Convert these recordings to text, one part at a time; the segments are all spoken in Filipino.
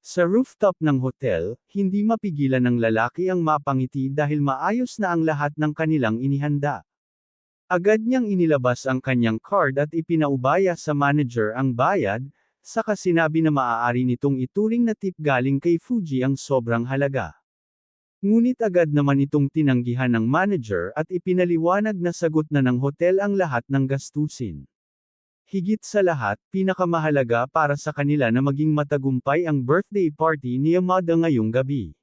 Sa rooftop ng hotel, hindi mapigilan ng lalaki ang mapangiti dahil maayos na ang lahat ng kanilang inihanda. Agad niyang inilabas ang kanyang card at ipinaubaya sa manager ang bayad, saka sinabi na maaari nitong ituring na tip galing kay Fuji ang sobrang halaga. Ngunit agad naman itong tinanggihan ng manager at ipinaliwanag na sagot na ng hotel ang lahat ng gastusin. Higit sa lahat, pinakamahalaga para sa kanila na maging matagumpay ang birthday party ni Yamada ngayong gabi.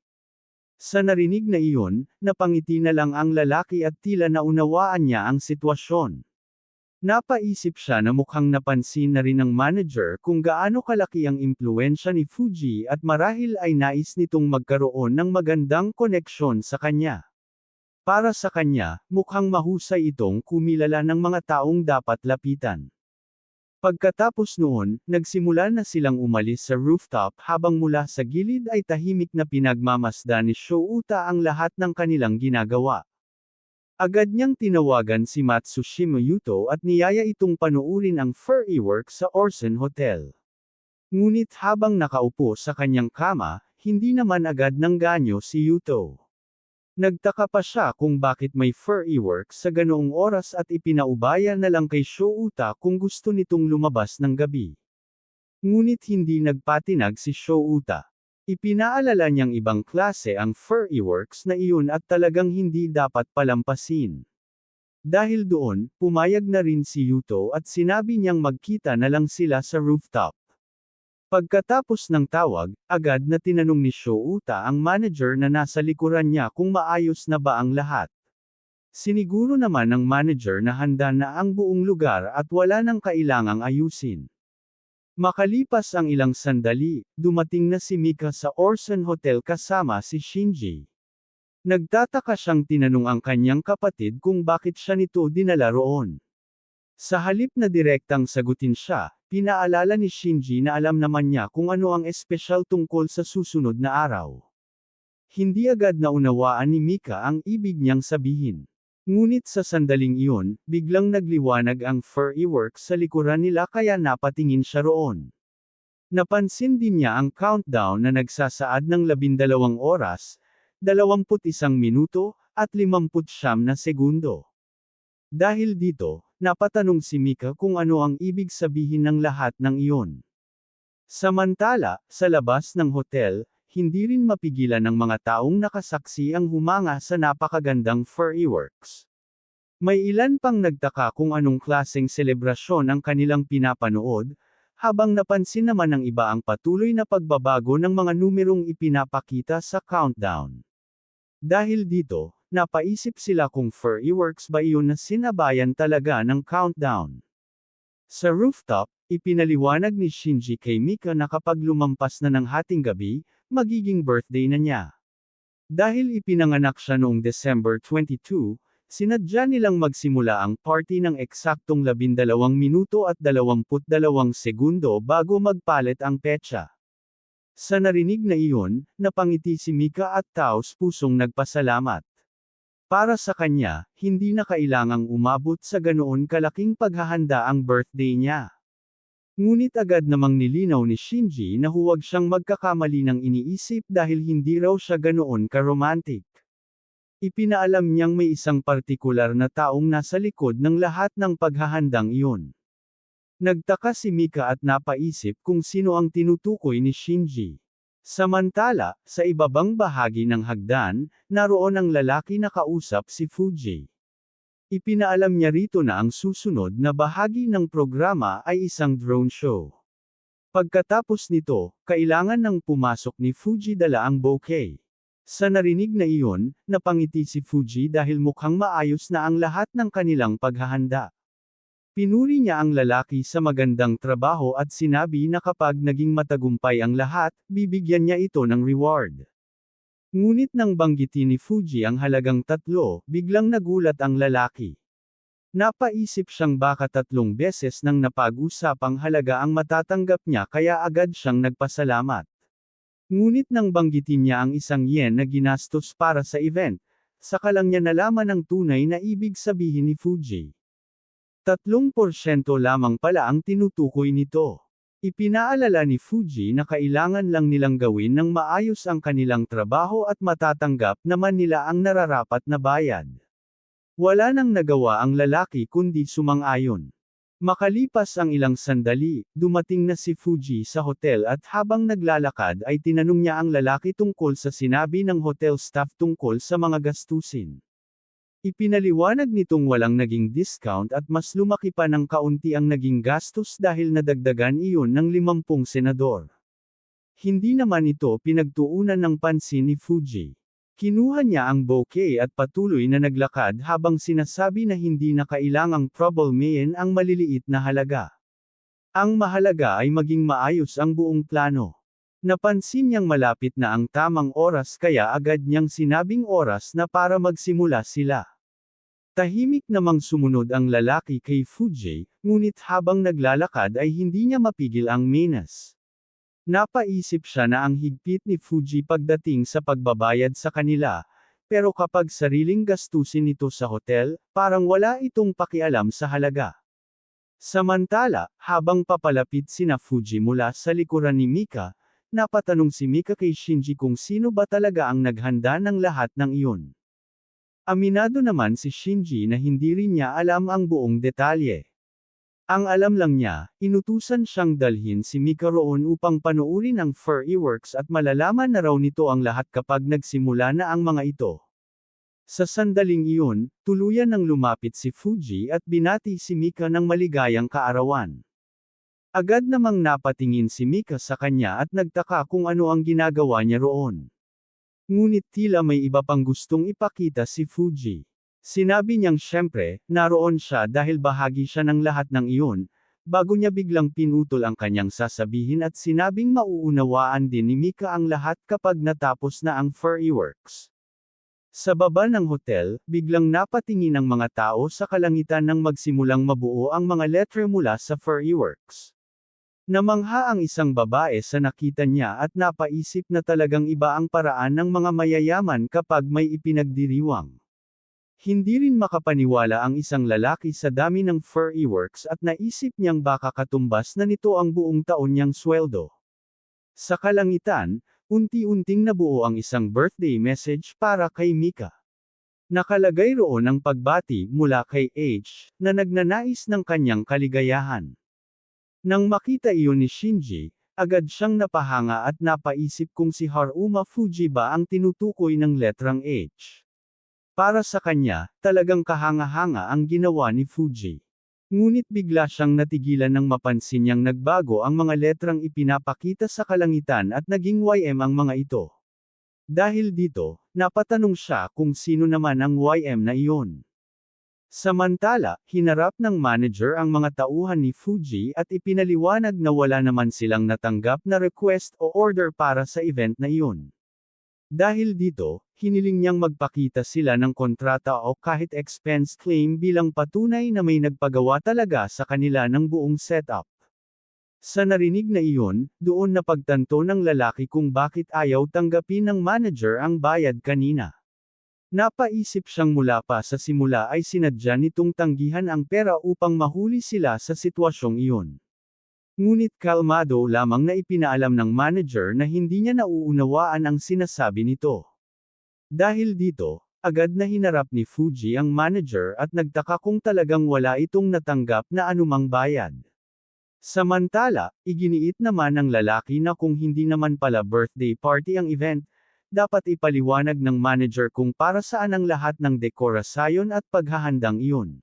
Sa narinig na iyon, napangiti na lang ang lalaki at tila naunawaan niya ang sitwasyon. Napaisip siya na mukhang napansin na rin ng manager kung gaano kalaki ang impluwensya ni Fuji at marahil ay nais nitong magkaroon ng magandang koneksyon sa kanya. Para sa kanya, mukhang mahusay itong kumilala ng mga taong dapat lapitan. Pagkatapos noon, nagsimula na silang umalis sa rooftop habang mula sa gilid ay tahimik na pinagmamasdan ni Shouta ang lahat ng kanilang ginagawa. Agad niyang tinawagan si Matsushima Yuto at niyaya itong panuurin ang fireworks sa Orson Hotel. Ngunit habang nakaupo sa kanyang kama, hindi naman agad nangganyo si Yuto. Nagtaka pa siya kung bakit may fireworks sa ganoong oras at ipinaubaya na lang kay Shouta kung gusto nitong lumabas ng gabi. Ngunit hindi nagpatinag si Shouta. Ipinaalala niyang ibang klase ang fireworks na iyon at talagang hindi dapat palampasin. Dahil doon, pumayag na rin si Yuto at sinabi niyang magkita na lang sila sa rooftop. Pagkatapos ng tawag, agad na tinanong ni Shouta ang manager na nasa likuran niya kung maayos na ba ang lahat. Siniguro naman ng manager na handa na ang buong lugar at wala nang kailangang ayusin. Makalipas ang ilang sandali, dumating na si Mika sa Orson Hotel kasama si Shinji. Nagtataka siyang tinanong ang kanyang kapatid kung bakit siya nito dinala roon. Sa halip na direktang sagutin siya, pinaalala ni Shinji na alam naman niya kung ano ang espesyal tungkol sa susunod na araw. Hindi agad naunawaan ni Mika ang ibig niyang sabihin. Ngunit sa sandaling iyon, biglang nagliwanag ang fireworks sa likuran nila kaya napatingin siya roon. Napansin din niya ang countdown na nagsasaad ng 12 oras, 21 minuto, at 59 na segundo. Dahil dito, napatanong si Mika kung ano ang ibig sabihin ng lahat ng iyon. Samantala, sa labas ng hotel, hindi rin mapigilan ng mga taong nakasaksi ang humanga sa napakagandang fireworks. May ilan pang nagtaka kung anong klaseng selebrasyon ang kanilang pinapanood, habang napansin naman ng iba ang patuloy na pagbabago ng mga numerong ipinapakita sa countdown. Dahil dito, napaisip sila kung fireworks ba iyon na sinabayan talaga ng countdown. Sa rooftop, ipinaliwanag ni Shinji kay Mika na kapag lumampas na ng hating gabi, magiging birthday na niya. Dahil ipinanganak siya noong December 22, sinadya nilang magsimula ang party ng eksaktong 12 minuto at 22 segundo bago magpalit ang petsa. Sa narinig na iyon, napangiti si Mika at taos pusong nagpasalamat. Para sa kanya, hindi na kailangang umabot sa ganoon kalaking paghahanda ang birthday niya. Ngunit agad namang nilinaw ni Shinji na huwag siyang magkakamali ng iniisip dahil hindi raw siya ganoon ka-romantic. Ipinaalam niyang may isang partikular na taong nasa likod ng lahat ng paghahandang iyon. Nagtaka si Mika at napaisip kung sino ang tinutukoy ni Shinji. Samantala, sa ibabang bahagi ng hagdan, naroon ang lalaki na kausap si Fuji. Ipinaalam niya rito na ang susunod na bahagi ng programa ay isang drone show. Pagkatapos nito, kailangan nang pumasok ni Fuji dala ang bouquet. Sa narinig na iyon, napangiti si Fuji dahil mukhang maayos na ang lahat ng kanilang paghahanda. Pinuri niya ang lalaki sa magandang trabaho at sinabi na kapag naging matagumpay ang lahat, bibigyan niya ito ng reward. Ngunit nang banggitin ni Fuji ang halagang 3, biglang nagulat ang lalaki. Napaisip siyang baka 3 beses nang napag-usapang halaga ang matatanggap niya kaya agad siyang nagpasalamat. Ngunit nang banggitin niya ang 1 yen na ginastos para sa event, saka lang niya nalaman ang tunay na ibig sabihin ni Fuji. 3% lamang pala ang tinutukoy nito. Ipinaalala ni Fuji na kailangan lang nilang gawin ng maayos ang kanilang trabaho at matatanggap naman nila ang nararapat na bayad. Wala nang nagawa ang lalaki kundi sumang-ayon. Makalipas ang ilang sandali, dumating na si Fuji sa hotel at habang naglalakad ay tinanong niya ang lalaki tungkol sa sinabi ng hotel staff tungkol sa mga gastusin. Ipinaliwanag nitong walang naging discount at mas lumaki pa ng kaunti ang naging gastos dahil nadagdagan iyon ng 50 senador. Hindi naman ito pinagtuunan ng pansin ni Fuji. Kinuha niya ang bouquet at patuloy na naglakad habang sinasabi na hindi na kailangang problemahin ang maliliit na halaga. Ang mahalaga ay maging maayos ang buong plano. Napansin niyang malapit na ang tamang oras kaya agad niyang sinabing oras na para magsimula sila. Tahimik namang sumunod ang lalaki kay Fuji, ngunit habang naglalakad ay hindi niya mapigil ang menas. Napaisip siya na ang higpit ni Fuji pagdating sa pagbabayad sa kanila, pero kapag sariling gastusin ito sa hotel, parang wala itong pakialam sa halaga. Samantala, habang papalapit sina Fuji mula sa likuran ni Mika, napatanong si Mika kay Shinji kung sino ba talaga ang naghanda ng lahat ng iyon. Aminado naman si Shinji na hindi rin niya alam ang buong detalye. Ang alam lang niya, inutusan siyang dalhin si Mika roon upang panoorin ang fireworks at malalaman na raw nito ang lahat kapag nagsimula na ang mga ito. Sa sandaling iyon, tuluyan nang lumapit si Fuji at binati si Mika ng maligayang kaarawan. Agad namang napatingin si Mika sa kanya at nagtaka kung ano ang ginagawa niya roon. Ngunit tila may iba pang gustong ipakita si Fuji. Sinabi niyang siyempre, naroon siya dahil bahagi siya ng lahat ng iyon, bago niya biglang pinutol ang kanyang sasabihin at sinabing mauunawaan din ni Mika ang lahat kapag natapos na ang fireworks. Sa baba ng hotel, biglang napatingin ang mga tao sa kalangitan nang magsimulang mabuo ang mga letre mula sa fireworks. Namangha ang isang babae sa nakita niya at napaisip na talagang iba ang paraan ng mga mayayaman kapag may ipinagdiriwang. Hindi rin makapaniwala ang isang lalaki sa dami ng fireworks at naisip niyang baka katumbas na nito ang buong taon niyang sweldo. Sa kalangitan, unti-unting nabuo ang isang birthday message para kay Mika. Nakalagay roon ang pagbati mula kay H, na nagnanais ng kanyang kaligayahan. Nang makita iyon ni Shinji, agad siyang napahanga at napaisip kung si Haruma Fuji ba ang tinutukoy ng letrang H. Para sa kanya, talagang kahanga-hanga ang ginawa ni Fuji. Ngunit bigla siyang natigilan nang mapansin niyang nagbago ang mga letrang ipinapakita sa kalangitan at naging YM ang mga ito. Dahil dito, napatanong siya kung sino naman ang YM na iyon. Samantala, hinarap ng manager ang mga tauhan ni Fuji at ipinaliwanag na wala naman silang natanggap na request o order para sa event na iyon. Dahil dito, hiniling niyang magpakita sila ng kontrata o kahit expense claim bilang patunay na may nagpagawa talaga sa kanila ng buong setup. Sa narinig na iyon, doon napagtanto ng lalaki kung bakit ayaw tanggapin ng manager ang bayad kanina. Napaisip siyang mula pa sa simula ay sinadya nitong tanggihan ang pera upang mahuli sila sa sitwasyong iyon. Ngunit kalmado lamang na ipinaalam ng manager na hindi niya nauunawaan ang sinasabi nito. Dahil dito, agad na hinarap ni Fuji ang manager at nagtaka kung talagang wala itong natanggap na anumang bayad. Samantala, iginiit naman ng lalaki na kung hindi naman pala birthday party ang event, dapat ipaliwanag ng manager kung para saan ang lahat ng dekorasyon at paghahandang iyon.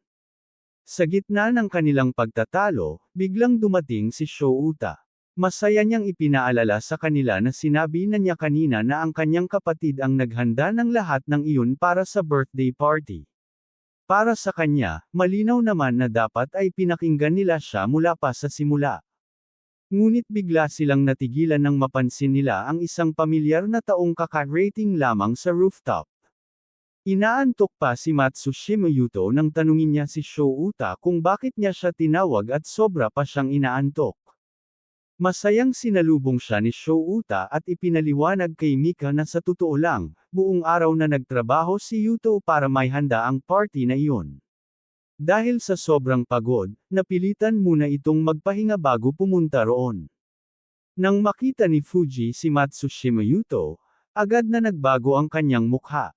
Sa gitna ng kanilang pagtatalo, biglang dumating si Shouta. Masaya niyang ipinaalala sa kanila na sinabi na niya kanina na ang kanyang kapatid ang naghanda ng lahat ng iyon para sa birthday party. Para sa kanya, malinaw naman na dapat ay pinakinggan nila siya mula pa sa simula. Ngunit bigla silang natigilan nang mapansin nila ang isang pamilyar na taong kaka-rating lamang sa rooftop. Inaantok pa si Matsushima Yuto nang tanungin niya si Shouta kung bakit niya siya tinawag at sobra pa siyang inaantok. Masayang sinalubong siya ni Shouta at ipinaliwanag kay Mika na sa totoo lang, buong araw na nagtrabaho si Yuto para may handa ang party na iyon. Dahil sa sobrang pagod, napilitan muna itong magpahinga bago pumunta roon. Nang makita ni Fuji si Matsushima Yuto, agad na nagbago ang kanyang mukha.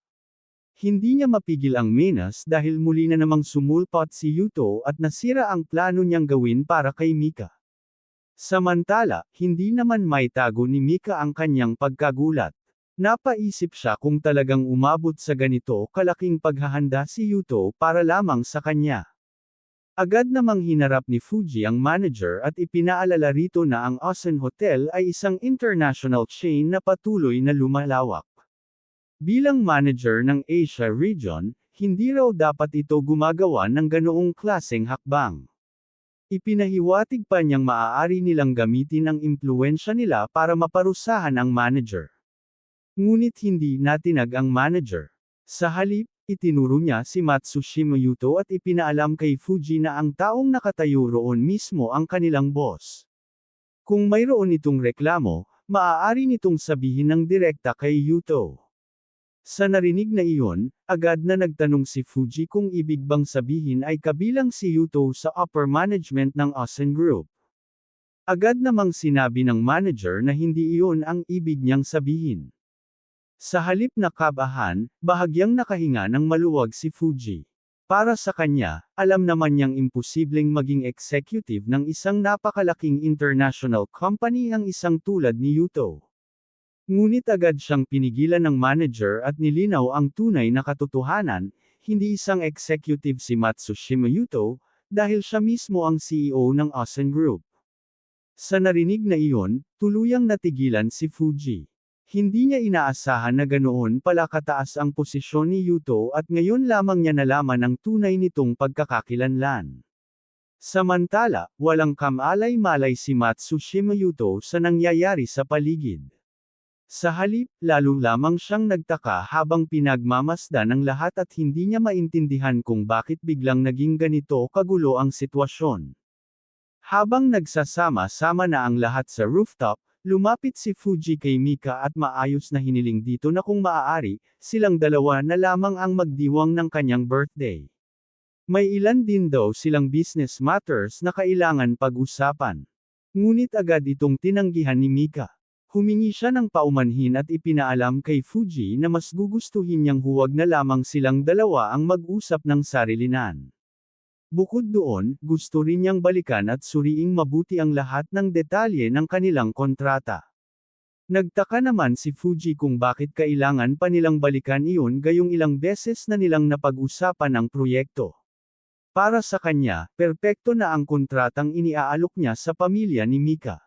Hindi niya mapigil ang menas dahil muli na namang sumulpot si Yuto at nasira ang plano niyang gawin para kay Mika. Samantala, hindi naman maitago ni Mika ang kanyang pagkagulat. Napaisip siya kung talagang umabot sa ganito kalaking paghahanda si Yuto para lamang sa kanya. Agad namang hinarap ni Fuji ang manager at ipinaalala rito na ang Osen Hotel ay isang international chain na patuloy na lumalawak. Bilang manager ng Asia region, hindi raw dapat ito gumagawa ng ganoong klaseng hakbang. Ipinahiwatig pa niyang maaari nilang gamitin ang impluwensya nila para maparusahan ang manager. Ngunit hindi natinag ang manager. Sa halip, itinuro niya si Matsushima Yuto at ipinaalam kay Fuji na ang taong nakatayo roon mismo ang kanilang boss. Kung mayroon itong reklamo, maaari nitong sabihin ng direkta kay Yuto. Sa narinig na iyon, agad na nagtanong si Fuji kung ibig bang sabihin ay kabilang si Yuto sa upper management ng Osen Group. Agad namang sinabi ng manager na hindi iyon ang ibig niyang sabihin. Sa halip na kabahan, bahagyang nakahinga ng maluwag si Fuji. Para sa kanya, alam naman niyang imposibleng maging executive ng isang napakalaking international company ang isang tulad ni Yuto. Ngunit agad siyang pinigilan ng manager at nilinaw ang tunay na katotohanan, hindi isang executive si Matsushima Yuto, dahil siya mismo ang CEO ng Osen Group. Sa narinig na iyon, tuluyang natigilan si Fuji. Hindi niya inaasahan na ganoon pala kataas ang posisyon ni Yuto at ngayon lamang niya nalaman ang tunay nitong pagkakakilanlan. Samantala, walang kamalay-malay si Matsushima Yuto sa nangyayari sa paligid. Sa halip, lalo lamang siyang nagtaka habang pinagmamasdan ng lahat at hindi niya maintindihan kung bakit biglang naging ganito kagulo ang sitwasyon. Habang nagsasama-sama na ang lahat sa rooftop, lumapit si Fuji kay Mika at maayos na hiniling dito na kung maaari, silang dalawa na lamang ang magdiwang ng kanyang birthday. May ilan din daw silang business matters na kailangan pag-usapan. Ngunit agad itong tinanggihan ni Mika. Humingi siya ng paumanhin at ipinaalam kay Fuji na mas gugustuhin niyang huwag na lamang silang dalawa ang mag-usap ng sarilinan. Bukod doon, gusto rin niyang balikan at suriing mabuti ang lahat ng detalye ng kanilang kontrata. Nagtaka naman si Fuji kung bakit kailangan pa nilang balikan iyon gayong ilang beses na nilang napag-usapan ang proyekto. Para sa kanya, perpekto na ang kontratang iniaalok niya sa pamilya ni Mika.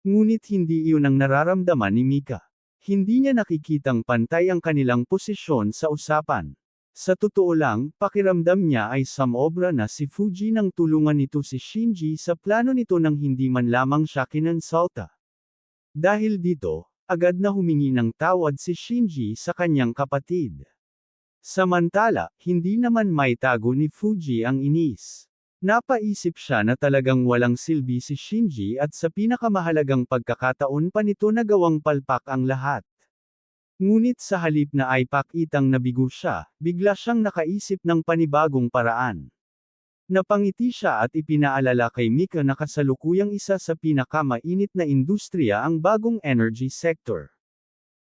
Ngunit hindi iyon ang nararamdaman ni Mika. Hindi niya nakikitang pantay ang kanilang posisyon sa usapan. Sa totoo lang, pakiramdam niya ay samobra na si Fuji nang tulungan nito si Shinji sa plano nito nang hindi man lamang siya kinonsulta. Dahil dito, agad na humingi ng tawad si Shinji sa kanyang kapatid. Samantala, hindi naman maitago ni Fuji ang inis. Napaisip siya na talagang walang silbi si Shinji at sa pinakamahalagang pagkakataon pa nito nagawang palpak ang lahat. Ngunit sa halip na ay pakitang nabigo siya, bigla siyang nakaisip ng panibagong paraan. Napangiti siya at ipinaalala kay Mika na kasalukuyang isa sa pinakamainit na industriya ang bagong energy sector.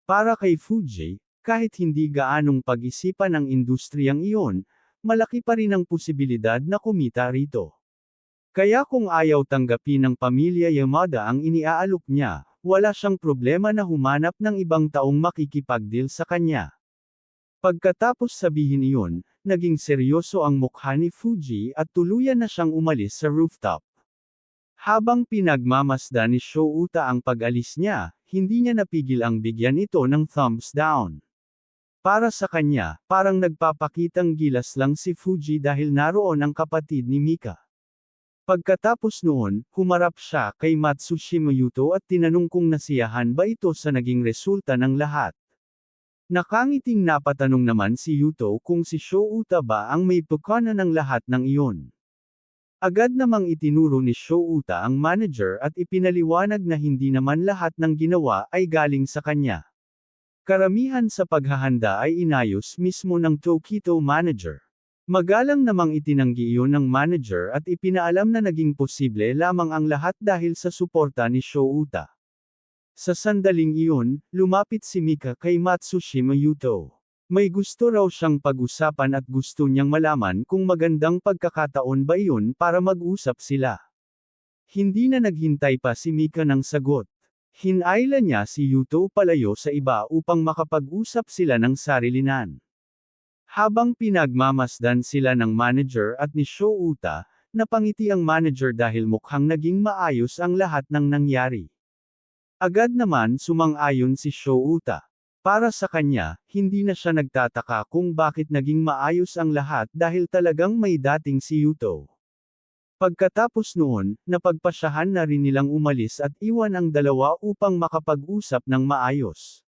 Para kay Fuji, kahit hindi gaanong pag-isipan ang industriyang iyon, malaki pa rin ang posibilidad na kumita rito. Kaya kung ayaw tanggapin ng pamilya Yamada ang iniaalok niya, wala siyang problema na humanap ng ibang taong makikipagdeal sa kanya. Pagkatapos sabihin iyon, naging seryoso ang mukha ni Fuji at tuluyan na siyang umalis sa rooftop. Habang pinagmamasdan ni Shouta ang pag-alis niya, hindi niya napigil ang bigyan ito ng thumbs down. Para sa kanya, parang nagpapakitang gilas lang si Fuji dahil naroon ang kapatid ni Mika. Pagkatapos noon, humarap siya kay Matsushima Yuto at tinanong kung nasiyahan ba ito sa naging resulta ng lahat. Nakangiting napatanong naman si Yuto kung si Shouta ba ang may pukana ng lahat ng iyon. Agad namang itinuro ni Shouta ang manager at ipinaliwanag na hindi naman lahat ng ginawa ay galing sa kanya. Karamihan sa paghahanda ay inayos mismo ng Tokito manager. Magalang namang itinanggi iyon ng manager at ipinaalam na naging posible lamang ang lahat dahil sa suporta ni Shouta. Sa sandaling iyon, lumapit si Mika kay Matsushima Yuto. May gusto raw siyang pag-usapan at gusto niyang malaman kung magandang pagkakataon ba iyon para mag-usap sila. Hindi na naghintay pa si Mika ng sagot. Hinayla niya si Yuto palayo sa iba upang makapag-usap sila ng sarilinan. Habang pinagmamasdan sila ng manager at ni Shouta, napangiti ang manager dahil mukhang naging maayos ang lahat ng nangyari. Agad naman sumang-ayon si Shouta. Para sa kanya, hindi na siya nagtataka kung bakit naging maayos ang lahat dahil talagang may dating si Yuto. Pagkatapos noon, napagpasyahan na rin nilang umalis at iwan ang dalawa upang makapag-usap ng maayos.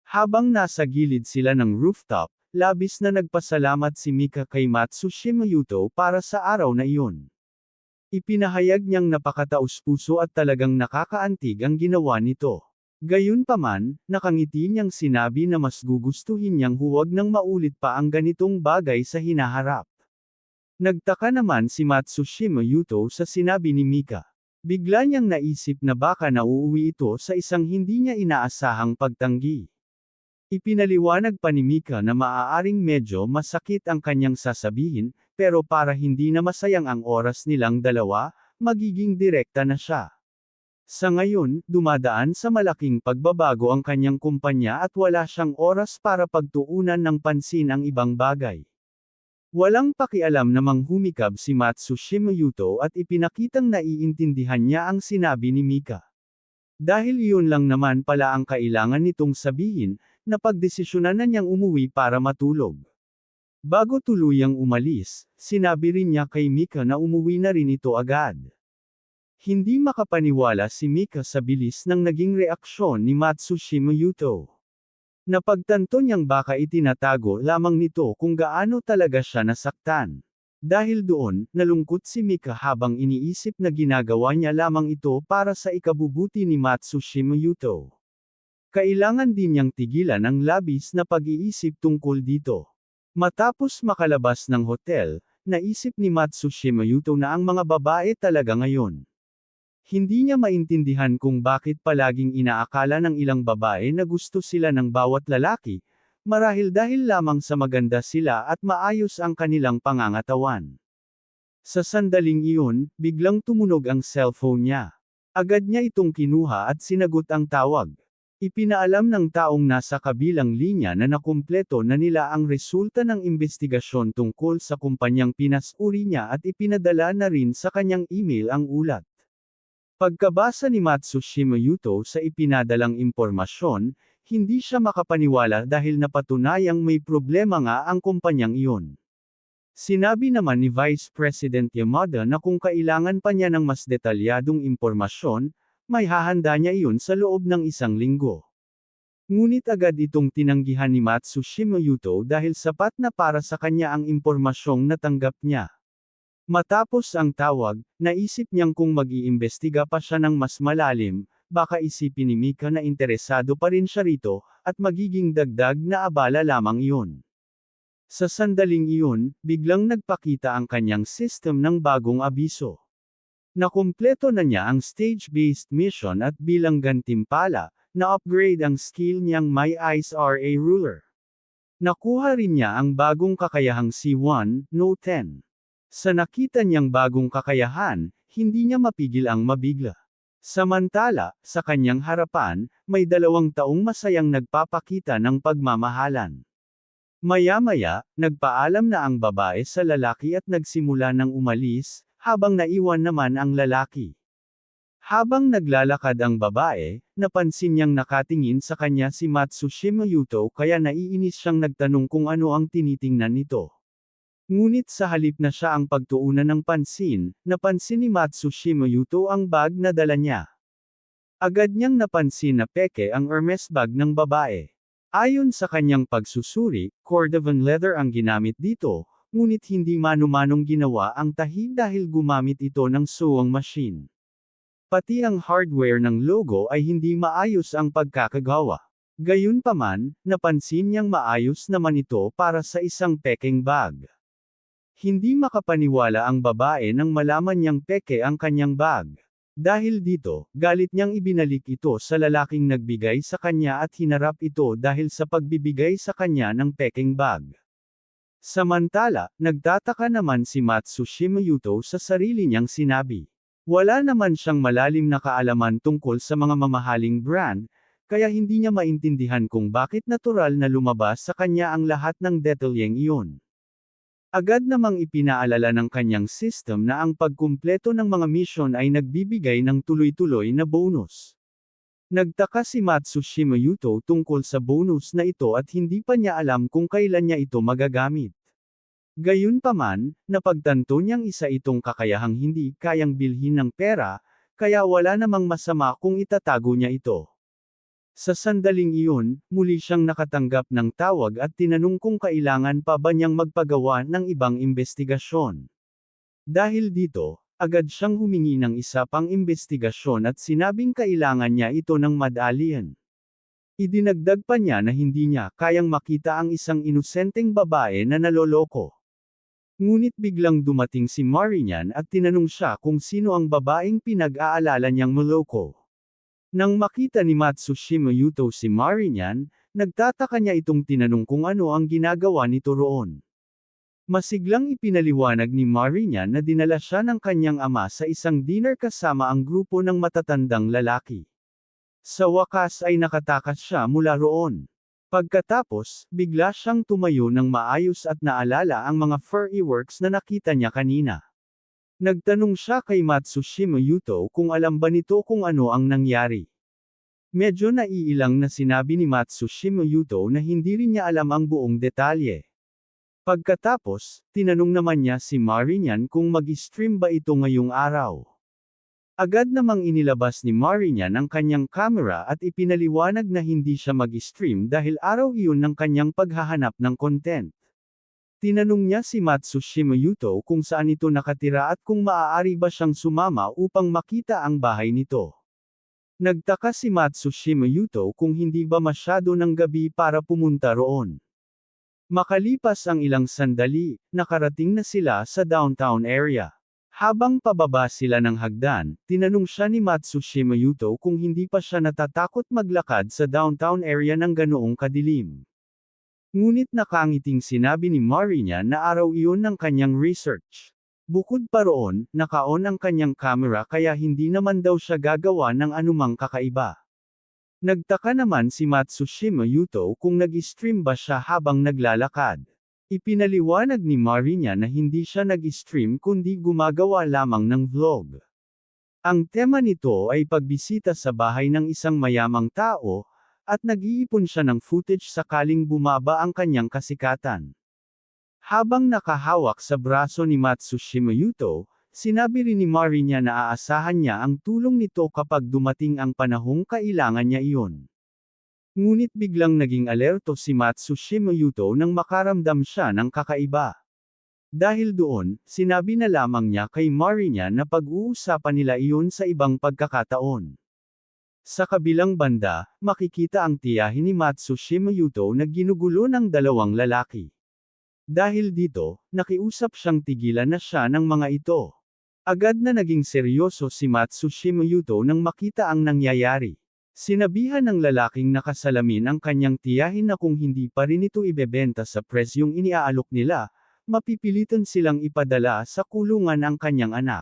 Habang nasa gilid sila ng rooftop, labis na nagpasalamat si Mika kay Matsushima Yuto para sa araw na iyon. Ipinahayag niyang napakataos-puso at talagang nakakaantig ang ginawa nito. Gayunpaman, nakangiti niyang sinabi na mas gugustuhin niyang huwag nang maulit pa ang ganitong bagay sa hinaharap. Nagtaka naman si Matsushima Yuto sa sinabi ni Mika. Bigla niyang naisip na baka nauuwi ito sa isang hindi niya inaasahang pagtanggi. Ipinaliwanag pa ni Mika na maaaring medyo masakit ang kanyang sasabihin, pero para hindi na masayang ang oras nilang dalawa, magiging direkta na siya. Sa ngayon, dumadaan sa malaking pagbabago ang kanyang kumpanya at wala siyang oras para pagtuunan ng pansin ang ibang bagay. Walang pakialam namang humikab si Matsushima Yuto at ipinakitang naiintindihan niya ang sinabi ni Mika. Dahil iyon lang naman pala ang kailangan nitong sabihin, napagdesisyonan na niyang umuwi para matulog. Bago tuluyang umalis, sinabi rin niya kay Mika na umuwi na rin ito agad. Hindi makapaniwala si Mika sa bilis ng naging reaksyon ni Matsushima Yuto. Napagtanto niyang baka itinatago lamang nito kung gaano talaga siya nasaktan. Dahil doon, nalungkot si Mika habang iniisip na ginagawa niya lamang ito para sa ikabubuti ni Matsushima Yuto. Kailangan din niyang tigilan ang labis na pag-iisip tungkol dito. Matapos makalabas ng hotel, naisip ni Matsushima Yuto na ang mga babae talaga ngayon. Hindi niya maintindihan kung bakit palaging inaakala ng ilang babae na gusto sila ng bawat lalaki, marahil dahil lamang sa maganda sila at maayos ang kanilang pangangatawan. Sa sandaling iyon, biglang tumunog ang cellphone niya. Agad niya itong kinuha at sinagot ang tawag. Ipinaalam ng taong nasa kabilang linya na nakumpleto na nila ang resulta ng investigasyon tungkol sa kumpanyang pinasuri niya at ipinadala na rin sa kanyang email ang ulat. Pagkabasa ni Matsushima Yuto sa ipinadalang impormasyon, hindi siya makapaniwala dahil napatunayang may problema nga ang kumpanyang iyon. Sinabi naman ni Vice President Yamada na kung kailangan pa niya ng mas detalyadong impormasyon, may hahanda niya iyon sa loob ng 1 linggo. Ngunit agad itong tinanggihan ni Matsushima Yuto dahil sapat na para sa kanya ang impormasyong natanggap niya. Matapos ang tawag, naisip niyang kung mag-iimbestiga pa siya ng mas malalim, baka isipin ni Mika na interesado pa rin siya rito, at magiging dagdag na abala lamang iyon. Sa sandaling iyon, biglang nagpakita ang kanyang system ng bagong abiso. Nakumpleto na niya ang stage-based mission at bilang gantimpala, na-upgrade ang skill niyang My Eyes RA Ruler. Nakuha rin niya ang bagong kakayahang C1, No 10. Sa nakita niyang bagong kakayahan, hindi niya mapigil ang mabigla. Samantala, sa kanyang harapan, may 2 taong masayang nagpapakita ng pagmamahalan. Maya-maya, nagpaalam na ang babae sa lalaki at nagsimula ng umalis, habang naiwan naman ang lalaki. Habang naglalakad ang babae, napansin niyang nakatingin sa kanya si Matsushima Yuto kaya naiinis siyang nagtanong kung ano ang tinitingnan nito. Ngunit sa halip na siya ang pagtuunan ng pansin, napansin ni Matsushima Yuto ang bag na dala niya. Agad niyang napansin na peke ang Hermes bag ng babae. Ayon sa kanyang pagsusuri, cordovan leather ang ginamit dito, ngunit hindi mano-manong ginawa ang tahi dahil gumamit ito ng sewing machine. Pati ang hardware ng logo ay hindi maayos ang pagkakagawa. Gayunpaman, napansin niyang maayos naman ito para sa isang pekeng bag. Hindi makapaniwala ang babae nang malaman niyang peke ang kanyang bag. Dahil dito, galit niyang ibinalik ito sa lalaking nagbigay sa kanya at hinarap ito dahil sa pagbibigay sa kanya ng pekeng bag. Samantala, nagtataka naman si Matsushima Yuto sa sarili niyang sinabi. Wala naman siyang malalim na kaalaman tungkol sa mga mamahaling brand, kaya hindi niya maintindihan kung bakit natural na lumabas sa kanya ang lahat ng detalyeng iyon. Agad namang ipinaalala ng kanyang system na ang pagkumpleto ng mga mission ay nagbibigay ng tuloy-tuloy na bonus. Nagtaka si Matsushima Yuto tungkol sa bonus na ito at hindi pa niya alam kung kailan niya ito magagamit. Gayunpaman, napagtanto niyang isa itong kakayahang hindi kayang bilhin ng pera, kaya wala namang masama kung itatago niya ito. Sa sandaling iyon, muli siyang nakatanggap ng tawag at tinanong kung kailangan pa ba niyang magpagawa ng ibang imbestigasyon. Dahil dito, agad siyang humingi ng isa pang imbestigasyon at sinabing kailangan niya ito ng madalian. Idinagdag pa niya na hindi niya kayang makita ang isang inosenteng babae na naloloko. Ngunit biglang dumating si Marinyan at tinanong siya kung sino ang babaeng pinag-aalala niyang maloko. Nang makita ni Matsushima Yuto si Marinyan, nagtataka niya itong tinanong kung ano ang ginagawa nito roon. Masiglang ipinaliwanag ni Marinyan na dinala siya ng kanyang ama sa isang dinner kasama ang grupo ng matatandang lalaki. Sa wakas ay nakatakas siya mula roon. Pagkatapos, bigla siyang tumayo ng maayos at naalala ang mga furry works na nakita niya kanina. Nagtanong siya kay Matsushima Yuto kung alam ba nito kung ano ang nangyari. Medyo naiilang na sinabi ni Matsushima Yuto na hindi rin niya alam ang buong detalye. Pagkatapos, tinanong naman niya si Marinyan kung mag-stream ba ito ngayong araw. Agad namang inilabas ni Marinyan ang kanyang camera at ipinaliwanag na hindi siya mag-stream dahil araw iyon ng kanyang paghahanap ng content. Tinanong niya si Matsushima Yuto kung saan ito nakatira at kung maaari ba siyang sumama upang makita ang bahay nito. Nagtaka si Matsushima Yuto kung hindi ba masyado ng gabi para pumunta roon. Makalipas ang ilang sandali, nakarating na sila sa downtown area. Habang pababa sila ng hagdan, tinanong siya ni Matsushima Yuto kung hindi pa siya natatakot maglakad sa downtown area ng ganoong kadilim. Ngunit nakangiting sinabi ni Marinyan na araw iyon ng kanyang research. Bukod pa roon, naka-on ang kanyang camera kaya hindi naman daw siya gagawa ng anumang kakaiba. Nagtaka naman si Matsushima Yuto kung nag-stream ba siya habang naglalakad. Ipinaliwanag ni Marinyan na hindi siya nag-stream kundi gumagawa lamang ng vlog. Ang tema nito ay pagbisita sa bahay ng isang mayamang tao, at nag-iipon siya ng footage sakaling bumaba ang kanyang kasikatan. Habang nakahawak sa braso ni Matsushima Yuto, sinabi rin ni Marinyan na aasahan niya ang tulong nito kapag dumating ang panahong kailangan niya iyon. Ngunit biglang naging alerto si Matsushima Yuto nang makaramdam siya ng kakaiba. Dahil doon, sinabi na lamang niya kay Marinyan na pag-uusapan nila iyon sa ibang pagkakataon. Sa kabilang banda, makikita ang tiyahin ni Matsushima Yuto na ginugulo ng dalawang lalaki. Dahil dito, nakiusap siyang tigilan na siya ng mga ito. Agad na naging seryoso si Matsushima Yuto nang makita ang nangyayari. Sinabihan ng lalaking nakasalamin ang kanyang tiyahin na kung hindi pa rin ito ibebenta sa presyong iniaalok nila, mapipilitan silang ipadala sa kulungan ang kanyang anak.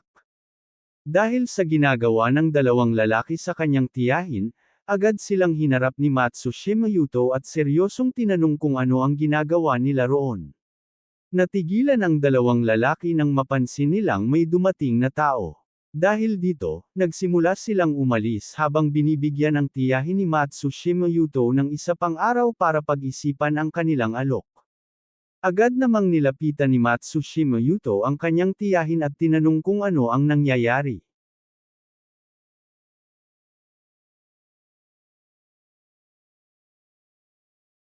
Dahil sa ginagawa ng dalawang lalaki sa kanyang tiyahin, agad silang hinarap ni Matsushima Yuto at seryosong tinanong kung ano ang ginagawa nila roon. Natigilan ang dalawang lalaki nang mapansin nilang may dumating na tao. Dahil dito, nagsimula silang umalis habang binibigyan ang tiyahin ni Matsushima Yuto ng isa pang araw para pag-isipan ang kanilang alok. Agad namang nilapitan ni Matsushima Yuto ang kanyang tiyahin at tinanong kung ano ang nangyayari.